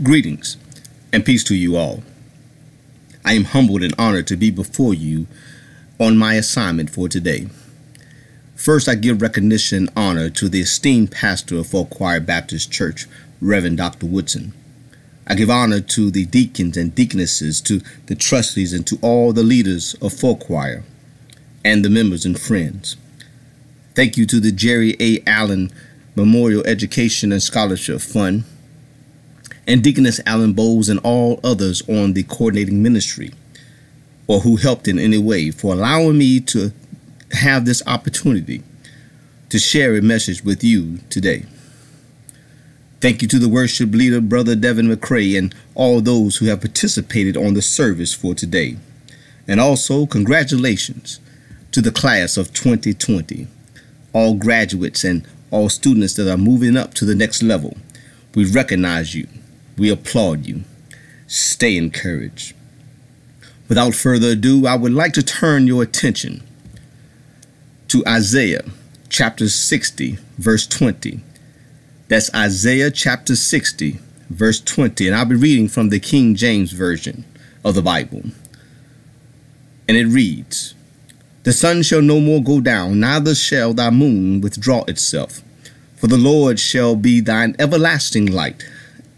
Greetings and peace to you all. I am humbled and honored to be before you on my assignment for today. First, I give recognition and honor to the esteemed pastor of Fauquier Baptist Church, Reverend Dr. Woodson. I give honor to the deacons and deaconesses, to the trustees, and to all the leaders of Fauquier and the members and friends. Thank you to the Jerry A. Allen Memorial Education and Scholarship Fund, and Deaconess Allen Bowles and all others on the coordinating ministry or who helped in any way, for allowing me to have this opportunity to share a message with you today. Thank you to the worship leader, Brother Devin McCrae, and all those who have participated on the service for today. And also congratulations to the class of 2020, all graduates and all students that are moving up to the next level. We recognize you. We applaud you. Stay encouraged. Without further ado, I would like to turn your attention to Isaiah chapter 60, verse 20. That's Isaiah chapter 60, verse 20. And I'll be reading from the King James Version of the Bible. And it reads, "The sun shall no more go down, neither shall thy moon withdraw itself. For the Lord shall be thine everlasting light,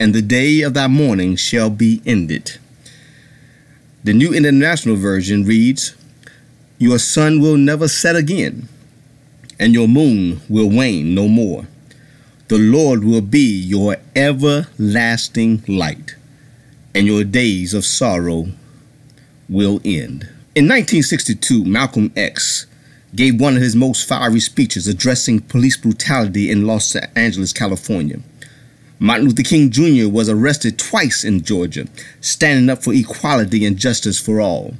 and the day of thy mourning shall be ended." The New International Version reads, "Your sun will never set again, and your moon will wane no more. The Lord will be your everlasting light, and your days of sorrow will end." In 1962, Malcolm X gave one of his most fiery speeches addressing police brutality in Los Angeles, California. Martin Luther King Jr. was arrested twice in Georgia, standing up for equality and justice for all.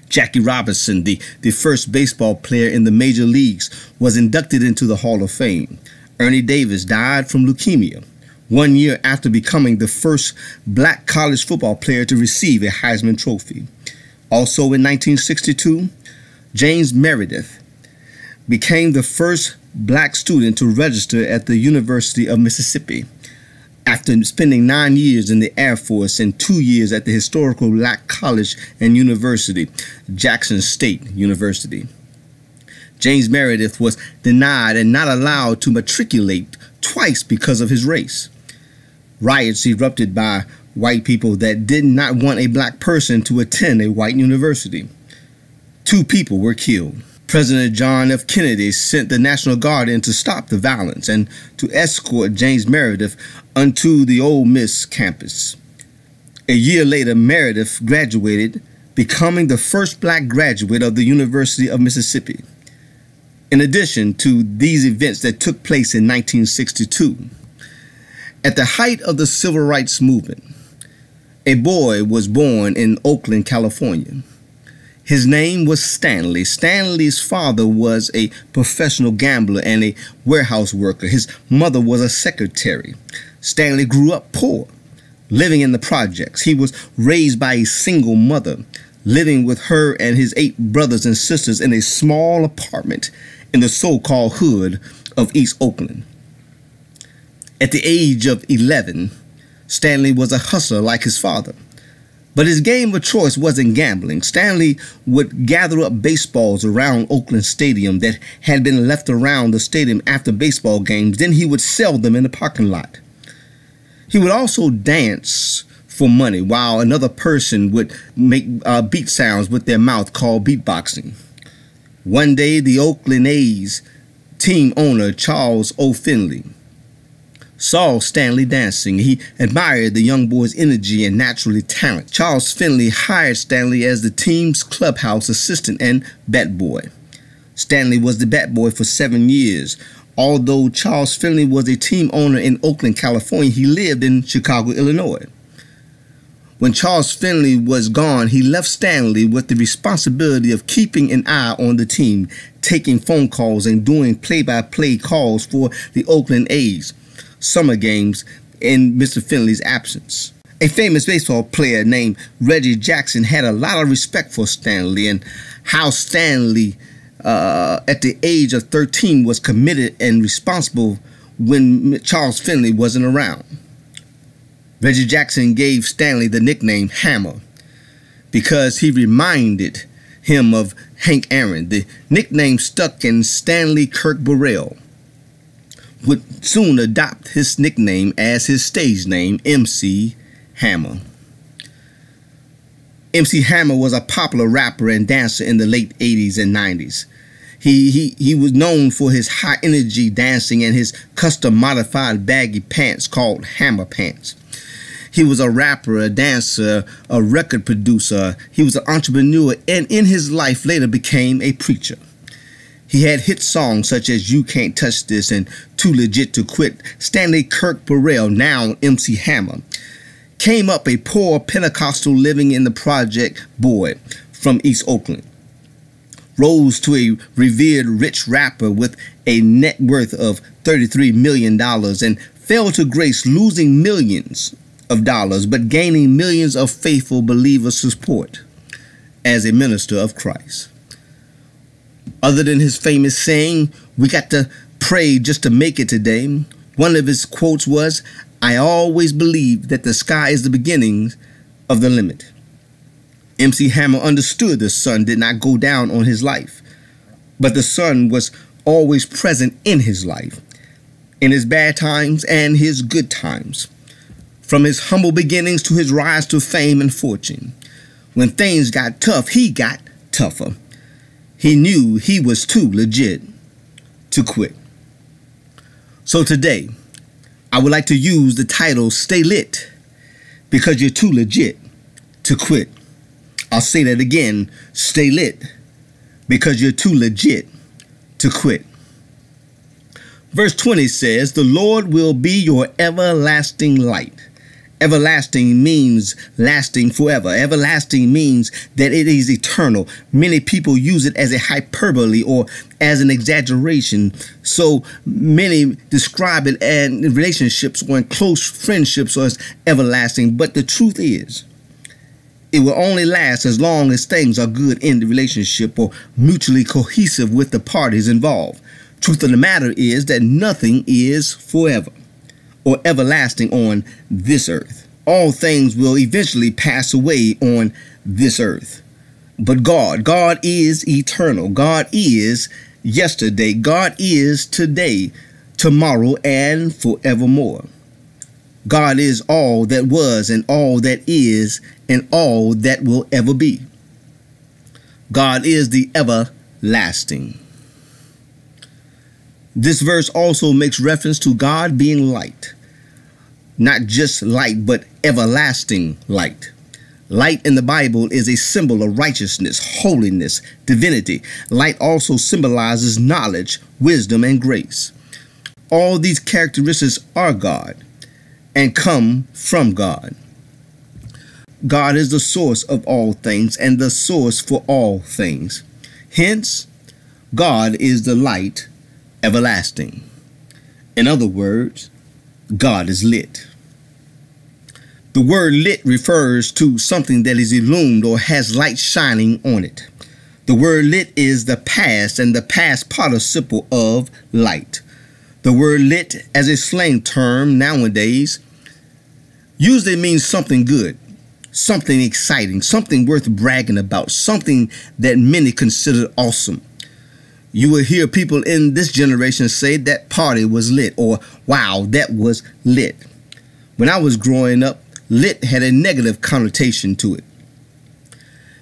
Jackie Robinson, the first baseball player in the major leagues, was inducted into the Hall of Fame. Ernie Davis died from leukemia 1 year after becoming the first black college football player to receive a Heisman Trophy. Also in 1962, James Meredith became the first black student to register at the University of Mississippi, after spending 9 years in the Air Force and 2 years at the historical black college and university, Jackson State University. James Meredith was denied and not allowed to matriculate twice because of his race. Riots erupted by white people that did not want a black person to attend a white university. 2 people were killed. President John F. Kennedy sent the National Guard in to stop the violence and to escort James Meredith onto the Ole Miss campus. A year later, Meredith graduated, becoming the first black graduate of the University of Mississippi. In addition to these events that took place in 1962, at the height of the Civil Rights Movement, a boy was born in Oakland, California. His name was Stanley. Stanley's father was a professional gambler and a warehouse worker. His mother was a secretary. Stanley grew up poor, living in the projects. He was raised by a single mother, living with her and his 8 brothers and sisters in a small apartment in the so-called hood of East Oakland. At the age of 11, Stanley was a hustler like his father. But his game of choice wasn't gambling. Stanley would gather up baseballs around Oakland Stadium that had been left around the stadium after baseball games. Then he would sell them in the parking lot. He would also dance for money while another person would make beat sounds with their mouth, called beatboxing. One day, the Oakland A's team owner, Charles O. Finley, saw Stanley dancing. He admired the young boy's energy and natural talent. Charles Finley hired Stanley as the team's clubhouse assistant and bat boy. Stanley was the bat boy for 7 years. Although Charles Finley was a team owner in Oakland, California, he lived in Chicago, Illinois. When Charles Finley was gone, he left Stanley with the responsibility of keeping an eye on the team, taking phone calls and doing play-by-play calls for the Oakland A's summer games in Mr. Finley's absence. A famous baseball player named Reggie Jackson had a lot of respect for Stanley, and how Stanley at the age of 13 was committed and responsible when Charles Finley wasn't around. Reggie Jackson gave Stanley the nickname Hammer because he reminded him of Hank Aaron. The nickname stuck, and Stanley Kirk Burrell would soon adopt his nickname as his stage name, MC Hammer. MC Hammer was a popular rapper and dancer in the late 80s and 90s. He was known for his high energy dancing and his custom modified baggy pants called Hammer Pants. He was a rapper, a dancer, a record producer. He was an entrepreneur, and in his life later became a preacher. He had hit songs such as You Can't Touch This and Too Legit to Quit. Stanley Kirk Burrell, now MC Hammer, came up a poor Pentecostal living in the project boy from East Oakland. Rose to a revered rich rapper with a net worth of $33 million and fell to grace, losing millions of dollars but gaining millions of faithful believers' support as a minister of Christ. Other than his famous saying, "We got to pray just to make it today," one of his quotes was, "I always believe that the sky is the beginning of the limit." MC Hammer understood the sun did not go down on his life, but the sun was always present in his life, in his bad times and his good times. From his humble beginnings to his rise to fame and fortune. When things got tough, he got tougher. He knew he was too legit to quit. So today, I would like to use the title, Stay Lit, because you're too legit to quit. I'll say that again, stay lit, because you're too legit to quit. Verse 20 says, "The Lord will be your everlasting light." Everlasting means lasting forever. Everlasting means that it is eternal. Many people use it as a hyperbole or as an exaggeration. So many describe it in relationships or in close friendships as everlasting. But the truth is, it will only last as long as things are good in the relationship or mutually cohesive with the parties involved. Truth of the matter is that nothing is forever or everlasting on this earth. All things will eventually pass away on this earth. But God is eternal. God is yesterday. God is today, tomorrow, and forevermore. God is all that was and all that is and all that will ever be. God is the everlasting. This verse also makes reference to God being light. Not just light, but everlasting light. Light in the Bible is a symbol of righteousness, holiness, divinity. Light also symbolizes knowledge, wisdom, and grace. All these characteristics are God and come from God. God is the source of all things and the source for all things. Hence, God is the light everlasting. In other words, God is lit. The word lit refers to something that is illumined or has light shining on it. The word lit is the past and the past participle of light. The word lit as a slang term nowadays usually means something good, something exciting, something worth bragging about, something that many consider awesome. You will hear people in this generation say that party was lit or wow, that was lit. When I was growing up, lit had a negative connotation to it.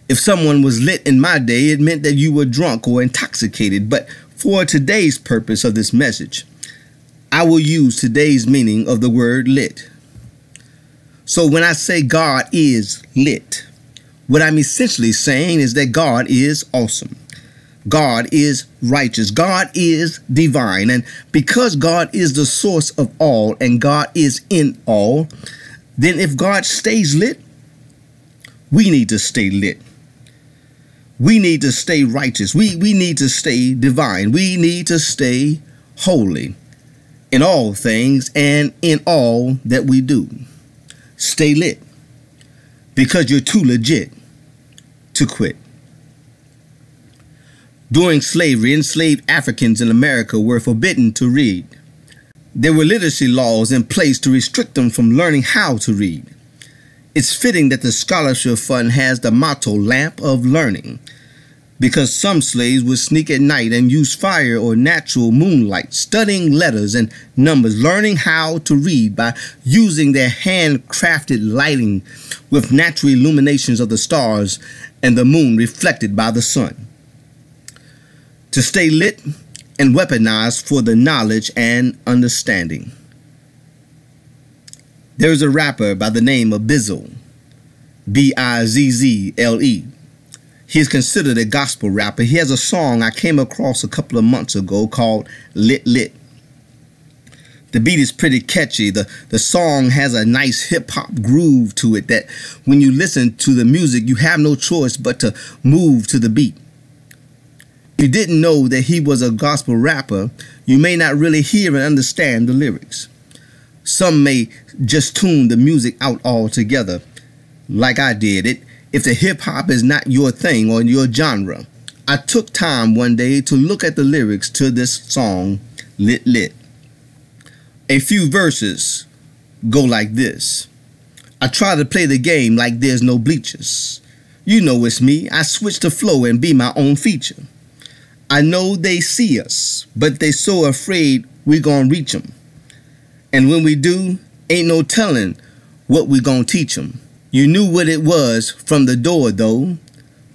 If someone was lit in my day, it meant that you were drunk or intoxicated. But for today's purpose of this message, I will use today's meaning of the word lit. So when I say God is lit, what I'm essentially saying is that God is awesome. God is righteous. God is divine. And because God is the source of all and God is in all, then if God stays lit, we need to stay lit. We need to stay righteous. We need to stay divine. We need to stay holy in all things and in all that we do. Stay lit because you're too legit to quit. During slavery, enslaved Africans in America were forbidden to read. There were literacy laws in place to restrict them from learning how to read. It's fitting that the Scholarship Fund has the motto Lamp of Learning, because some slaves would sneak at night and use fire or natural moonlight, studying letters and numbers, learning how to read by using their handcrafted lighting with natural illuminations of the stars and the moon reflected by the sun. To stay lit and weaponized for the knowledge and understanding. There is a rapper by the name of Bizzle, Bizzle. He is considered a gospel rapper. He has a song I came across a couple of months ago called Lit Lit. The beat is pretty catchy. The song has a nice hip-hop groove to it that when you listen to the music, you have no choice but to move to the beat. If you didn't know that he was a gospel rapper, you may not really hear and understand the lyrics. Some may just tune the music out altogether, like I did. If the hip-hop is not your thing or your genre. I took time one day to look at the lyrics to this song, Lit Lit. A few verses go like this. I try to play the game like there's no bleachers. You know it's me. I switch the flow and be my own feature. I know they see us, but they so afraid we gon' reach them. And when we do, ain't no telling what we gon' teach them. You knew what it was from the door, though.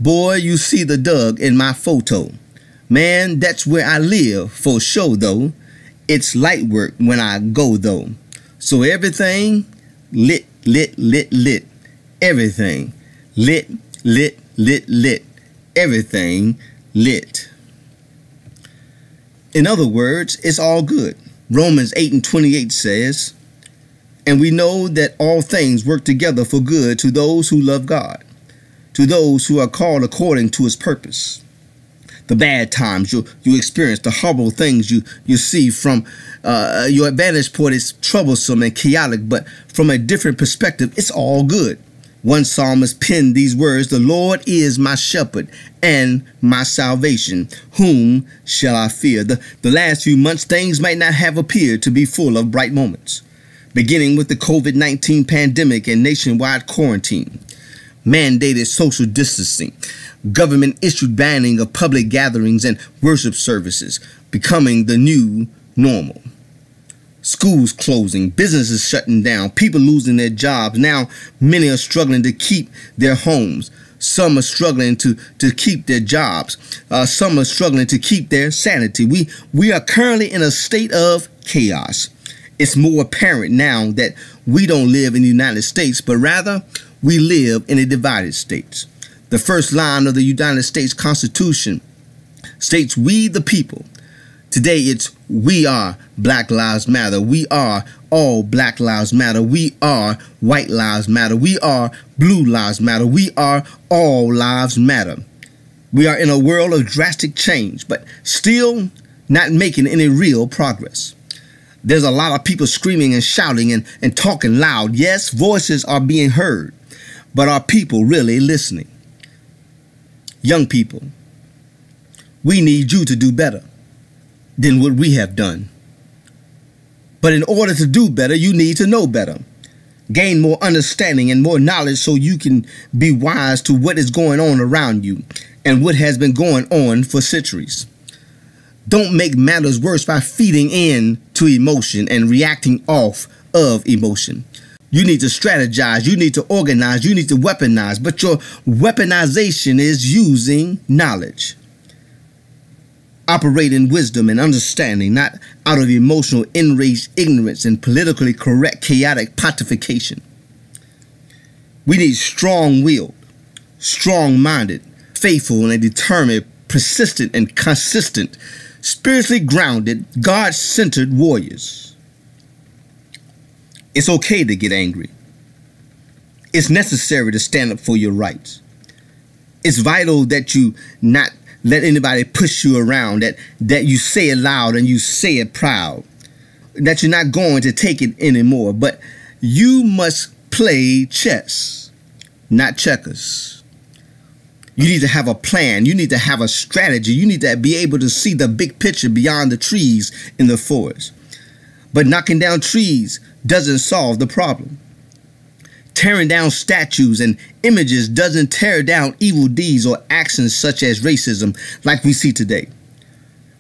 Boy, you see the Doug in my photo. Man, that's where I live, for sure, though. It's light work when I go, though. So everything, lit, lit, lit, lit. Everything, lit, lit, lit, lit. Everything, lit. In other words, it's all good. Romans 8:28 says, and we know that all things work together for good to those who love God, to those who are called according to his purpose. The bad times you experience, the horrible things you see from your vantage point is troublesome and chaotic, but from a different perspective, it's all good. One psalmist penned these words, the Lord is my shepherd and my salvation. Whom shall I fear? The last few months, things might not have appeared to be full of bright moments. Beginning with the COVID-19 pandemic and nationwide quarantine, mandated social distancing, government-issued banning of public gatherings and worship services, becoming the new normal. Schools closing, businesses shutting down, people losing their jobs. Now, many are struggling to keep their homes. Some are struggling to keep their jobs. Some are struggling to keep their sanity. We are currently in a state of chaos. It's more apparent now that we don't live in the United States, but rather we live in a divided state. The first line of the United States Constitution states, we the people. Today it's we are Black Lives Matter. We are all Black Lives Matter. We are White Lives Matter. We are Blue Lives Matter. We are all lives matter. We are in a world of drastic change, but still not making any real progress. There's a lot of people screaming and shouting and talking loud. Yes, voices are being heard, but are people really listening? Young people, we need you to do better than what we have done. But in order to do better, you need to know better. Gain more understanding and more knowledge so you can be wise to what is going on around you and what has been going on for centuries. Don't make matters worse by feeding in to emotion and reacting off of emotion. You need to strategize, you need to organize, you need to weaponize, but your weaponization is using knowledge. Operate in wisdom and understanding, not out of emotional enraged ignorance and politically correct chaotic pontification. We need strong-willed, strong-minded, faithful and determined, persistent and consistent, spiritually grounded, God-centered warriors. It's okay to get angry. It's necessary to stand up for your rights. It's vital that you not let anybody push you around, that you say it loud and you say it proud, that you're not going to take it anymore. But you must play chess, not checkers. You need to have a plan. You need to have a strategy. You need to be able to see the big picture beyond the trees in the forest. But knocking down trees doesn't solve the problem. Tearing down statues and images doesn't tear down evil deeds or actions such as racism like we see today.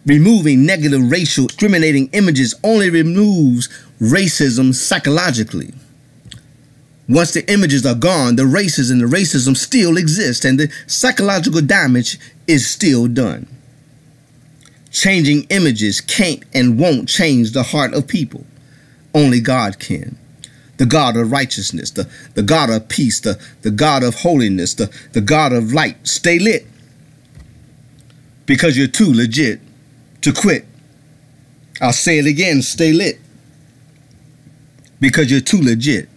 Removing negative racial discriminating images only removes racism psychologically. Once the images are gone, the races and the racism still exist and the psychological damage is still done. Changing images can't and won't change the heart of people. Only God can. The God of righteousness, the God of peace, the God of holiness, the God of light. Stay lit. Because you're too legit to quit. I'll say it again, stay lit. Because you're too legit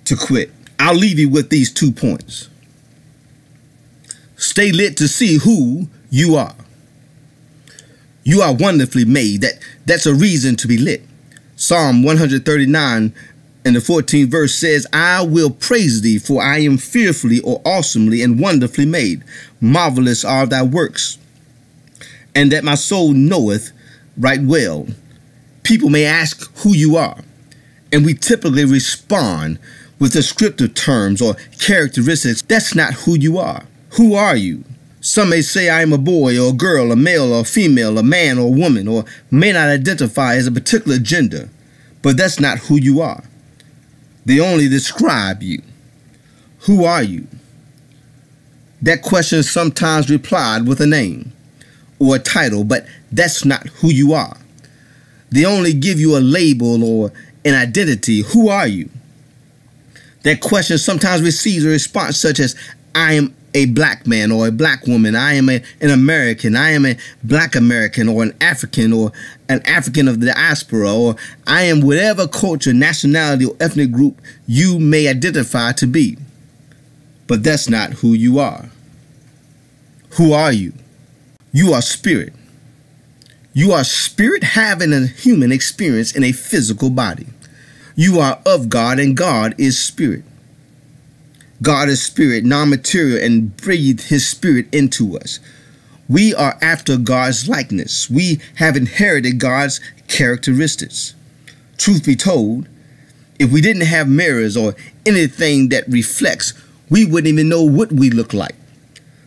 to quit. I'll leave you with these 2 points. Stay lit to see who you are. You are wonderfully made. That's a reason to be lit. Psalm 139 and the 14th verse says, I will praise thee, for I am fearfully or awesomely and wonderfully made. Marvelous are thy works, and that my soul knoweth right well. People may ask who you are, and we typically respond with descriptive terms or characteristics. That's not who you are. Who are you? Some may say I am a boy or a girl, a male or a female, a man or a woman, or may not identify as a particular gender, but that's not who you are. They only describe you. Who are you? That question is sometimes replied with a name or a title, but that's not who you are. They only give you a label or an identity. Who are you? That question sometimes receives a response such as, I am a black man or a black woman. I am an American. I am a black American or an African of the diaspora, or I am whatever culture, nationality, or ethnic group you may identify to be. But that's not who you are. Who are you? You are spirit. You are spirit having a human experience in a physical body. You are of God, and God is spirit. God is spirit, non-material, and breathed his spirit into us. We are after God's likeness. We have inherited God's characteristics. Truth be told, if we didn't have mirrors or anything that reflects, we wouldn't even know what we look like.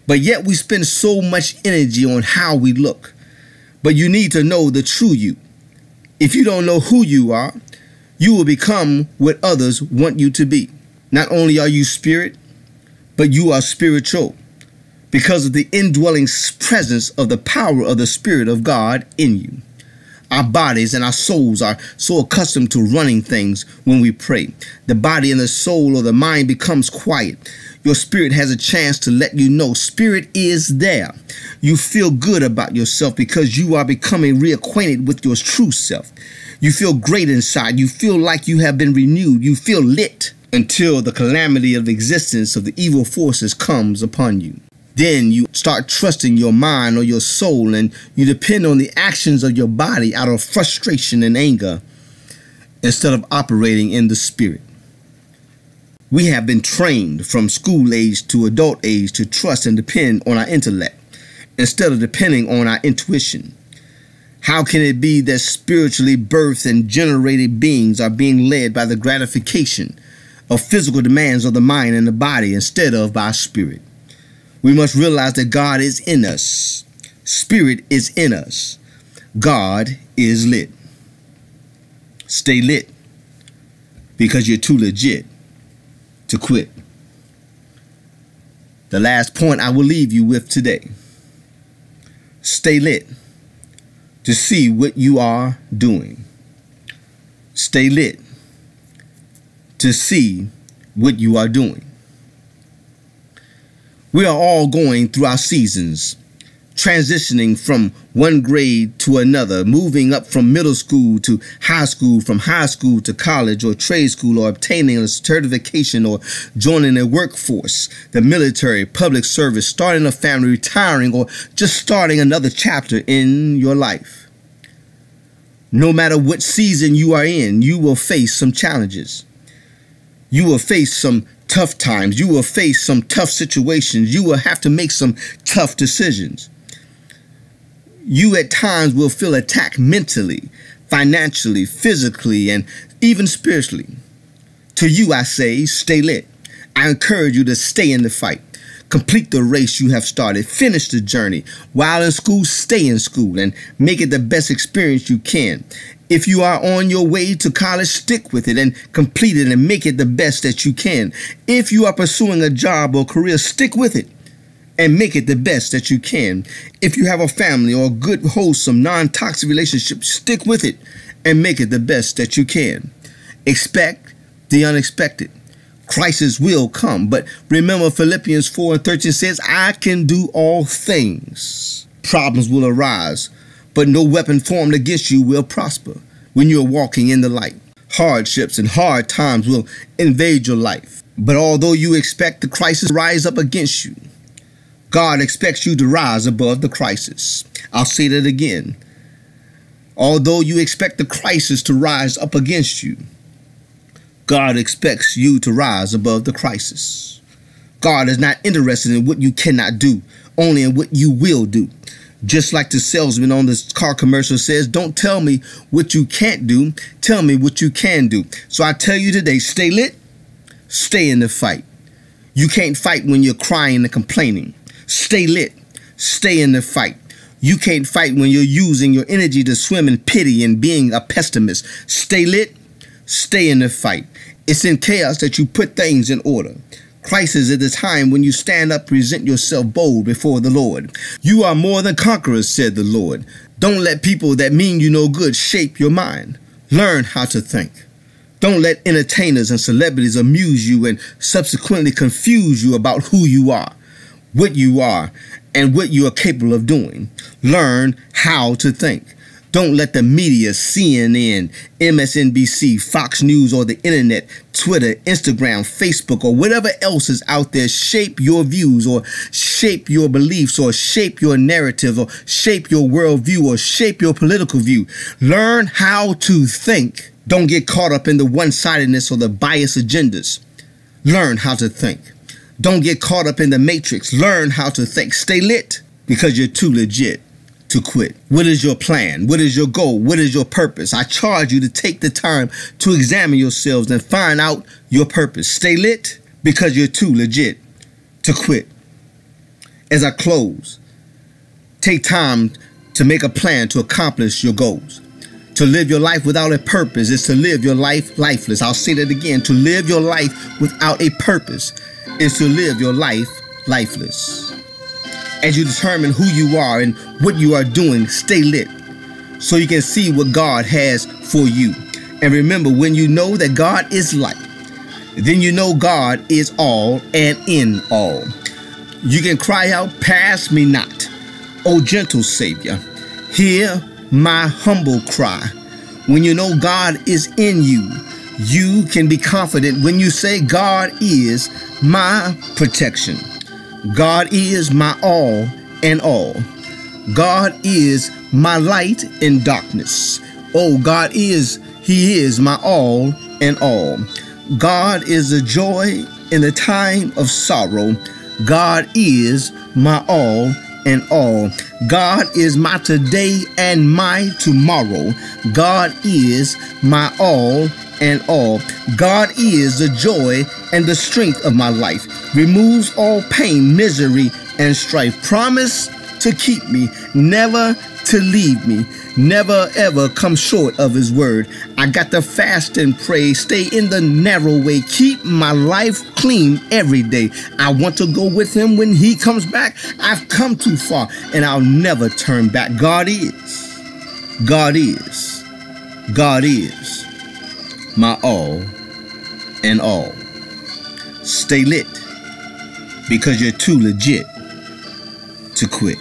But yet we spend so much energy on how we look. But you need to know the true you. If you don't know who you are, you will become what others want you to be. Not only are you spirit, but you are spiritual because of the indwelling presence of the power of the Spirit of God in you. Our bodies and our souls are so accustomed to running things when we pray. The body and the soul or the mind becomes quiet. Your spirit has a chance to let you know spirit is there. You feel good about yourself because you are becoming reacquainted with your true self. You feel great inside. You feel like you have been renewed. You feel lit until the calamity of the existence of the evil forces comes upon you. Then you start trusting your mind or your soul, and you depend on the actions of your body out of frustration and anger instead of operating in the spirit. We have been trained from school age to adult age to trust and depend on our intellect instead of depending on our intuition. How can it be that spiritually birthed and generated beings are being led by the gratification of physical demands of the mind and the body instead of by spirit? We must realize that God is in us. Spirit is in us. God is lit. Stay lit because you're too legit to quit. The last point I will leave you with today. Stay lit to see what you are doing. Stay lit to see what you are doing. We are all going through our seasons, transitioning from one grade to another, moving up from middle school to high school, from high school to college or trade school, or obtaining a certification or joining a workforce, the military, public service, starting a family, retiring, or just starting another chapter in your life. No matter what season you are in, you will face some challenges. You will face some tough times. You will face some tough situations. You will have to make some tough decisions. You at times will feel attacked mentally, financially, physically, and even spiritually. To you, I say, stay lit. I encourage you to stay in the fight. Complete the race you have started. Finish the journey. While in school, stay in school and make it the best experience you can. If you are on your way to college, stick with it and complete it and make it the best that you can. If you are pursuing a job or career, stick with it and make it the best that you can. If you have a family or a good, wholesome, non-toxic relationship, stick with it and make it the best that you can. Expect the unexpected. Crisis will come, but remember Philippians 4:13 says, I can do all things. Problems will arise, but no weapon formed against you will prosper when you're walking in the light. Hardships and hard times will invade your life, but although you expect the crisis to rise up against you, God expects you to rise above the crisis. I'll say that again. Although you expect the crisis to rise up against you, God expects you to rise above the crisis. God is not interested in what you cannot do, only in what you will do. Just like the salesman on this car commercial says, don't tell me what you can't do, tell me what you can do. So I tell you today, stay lit, stay in the fight. You can't fight when you're crying and complaining. Stay lit, stay in the fight. You can't fight when you're using your energy to swim in pity and being a pessimist. Stay lit, stay in the fight. It's in chaos that you put things in order. Crisis is the time when you stand up, present yourself bold before the Lord. You are more than conquerors, said the Lord. Don't let people that mean you no good shape your mind. Learn how to think. Don't let entertainers and celebrities amuse you and subsequently confuse you about who you are, and what you are capable of doing. Learn how to think. Don't let the media, CNN, MSNBC, Fox News, or the internet, Twitter, Instagram, Facebook, or whatever else is out there shape your views or shape your beliefs or shape your narrative or shape your worldview or shape your political view. Learn how to think. Don't get caught up in the one-sidedness or the biased agendas. Learn how to think. Don't get caught up in the matrix. Learn how to think. Stay lit because you're too legit to quit. What is your plan? What is your goal? What is your purpose? I charge you to take the time to examine yourselves and find out your purpose. Stay lit because you're too legit to quit. As I close, take time to make a plan to accomplish your goals. To live your life without a purpose is to live your life lifeless. I'll say that again. To live your life without a purpose is to live your life lifeless. As you determine who you are and what you are doing, stay lit so you can see what God has for you. And remember, when you know that God is light, then you know God is all and in all. You can cry out, pass me not, O gentle Savior. Hear my humble cry. When you know God is in you, you can be confident when you say, God is my protection. God is my all and all. God is my light in darkness. Oh, He is my all and all. God is the joy in the time of sorrow. God is my all and all. God is my today and my tomorrow. God is my all and all. God is the joy and the strength of my life. Removes all pain, misery, and strife. Promise to keep me, never to leave me, never ever come short of His word. I got to fast and pray, stay in the narrow way, keep my life clean every day. I want to go with Him when He comes back. I've come too far and I'll never turn back. God is my all and all. Stay lit because you're too legit to quit.